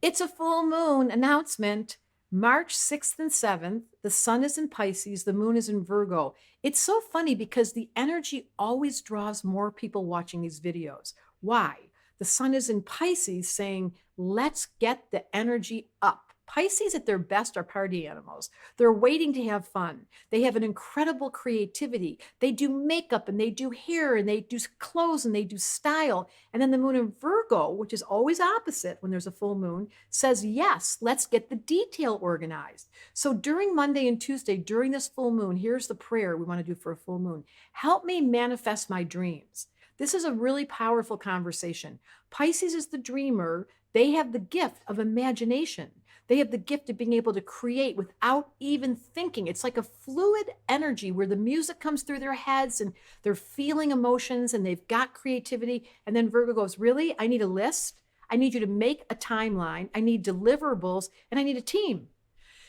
It's a full moon announcement. March 6th and 7th, the sun is in Pisces, the moon is in Virgo. It's so funny because the energy always draws more people watching these videos. Why? The sun is in Pisces saying, let's get the energy up. Pisces at their best are party animals. They're waiting to have fun. They have an incredible creativity. They do makeup and they do hair and they do clothes and they do style. And then the moon in Virgo, which is always opposite when there's a full moon, says, yes, let's get the detail organized. So during Monday and Tuesday, during this full moon, here's the prayer we want to do for a full moon. Help me manifest my dreams. This is a really powerful conversation. Pisces is the dreamer. They have the gift of imagination. They have the gift of being able to create without even thinking. It's like a fluid energy where the music comes through their heads and they're feeling emotions and they've got creativity. And then Virgo goes, really? I need a list. I need you to make a timeline. I need deliverables and I need a team.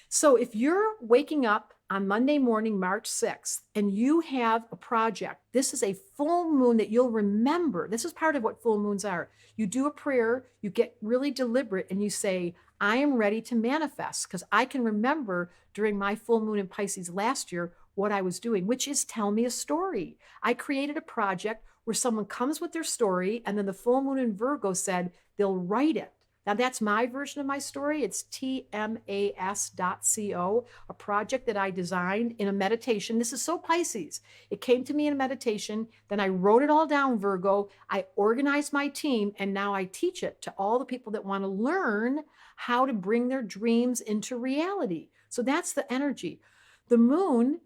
So if you're waking up on Monday morning, March 6th, and you have a project, this is a full moon that you'll remember. This is part of what full moons are. You do a prayer, you get really deliberate, and you say, I am ready to manifest, because I can remember during my full moon in Pisces last year what I was doing, which is tell me a story. I created a project where someone comes with their story, and then the full moon in Virgo said they'll write it. Now, that's my version of my story. It's tmas.co, a project that I designed in a meditation. This is so Pisces. It came to me in a meditation. Then I wrote it all down, Virgo. I organized my team, and now I teach it to all the people that want to learn how to bring their dreams into reality. So that's the energy. The moon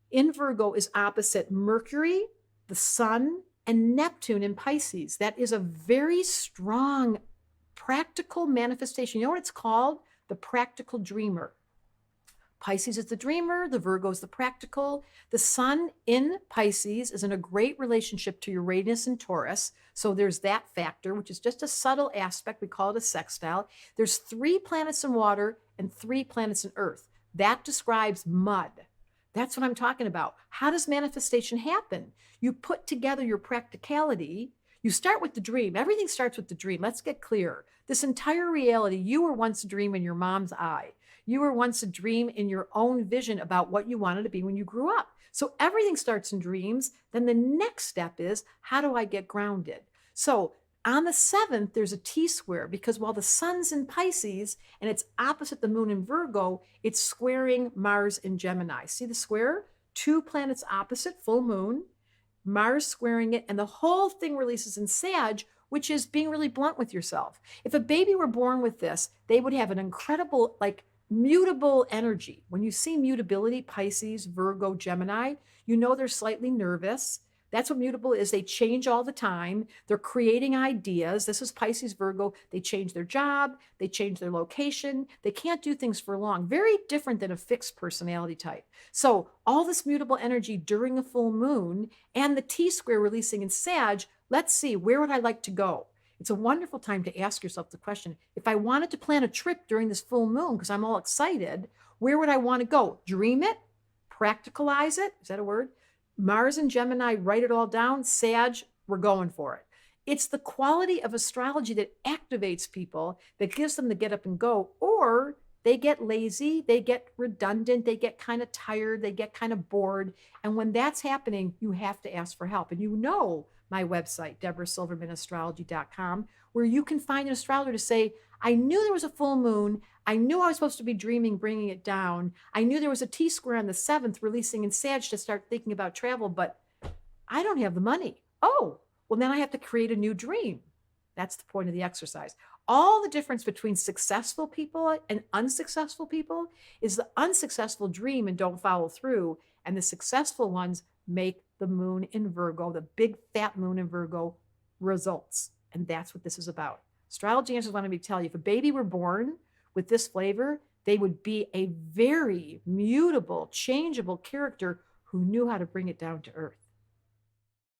in Virgo is opposite Mercury, the sun, and Neptune in Pisces. That is a very strong practical manifestation. You know what it's called? The practical dreamer. Pisces is the dreamer, the Virgo is the practical. The sun in Pisces is in a great relationship to Uranus and Taurus. So there's that factor, which is just a subtle aspect. We call it a sextile. There's 3 planets in water and 3 planets in earth. That describes mud. That's what I'm talking about. How does manifestation happen? You put together your practicality. You start with the dream. Everything starts with the dream. Let's get clear. This entire reality, you were once a dream in your mom's eye. You were once a dream in your own vision about what you wanted to be when you grew up. So everything starts in dreams. Then the next step is, how do I get grounded? So on the 7th, there's a T-square because while the sun's in Pisces and it's opposite the moon in Virgo, it's squaring Mars in Gemini. See the square? 2 planets opposite, full moon. Mars squaring it, and the whole thing releases in Sag, which is being really blunt with yourself. If a baby were born with this, they would have an incredible, like, mutable energy. When you see mutability, Pisces, Virgo, Gemini, you know they're slightly nervous. That's what mutable is. They change all the time. They're creating ideas. This is Pisces, Virgo. They change their job. They change their location. They can't do things for long. Very different than a fixed personality type. So all this mutable energy during a full moon and the T-square releasing in Sag, let's see, where would I like to go? It's a wonderful time to ask yourself the question, if I wanted to plan a trip during this full moon because I'm all excited, where would I want to go? Dream it? Practicalize it? Is that a word? Mars and Gemini, write it all down. Sag, we're going for it. It's the quality of astrology that activates people, that gives them the get up and go, or they get lazy, they get redundant, they get kind of tired, they get kind of bored. And when that's happening, you have to ask for help. And you know my website, deborahsilvermanastrology.com, where you can find an astrologer to say, I knew there was a full moon. I knew I was supposed to be dreaming, bringing it down. I knew there was a T-square on the 7th releasing in Sag to start thinking about travel, but I don't have the money. Oh, well, then I have to create a new dream. That's the point of the exercise. All the difference between successful people and unsuccessful people is the unsuccessful dream and don't follow through, and the successful ones make the moon in Virgo, the big fat moon in Virgo, results. And that's what this is about. Astrology Answers wanted me to tell you, if a baby were born with this flavor, they would be a very mutable, changeable character who knew how to bring it down to earth.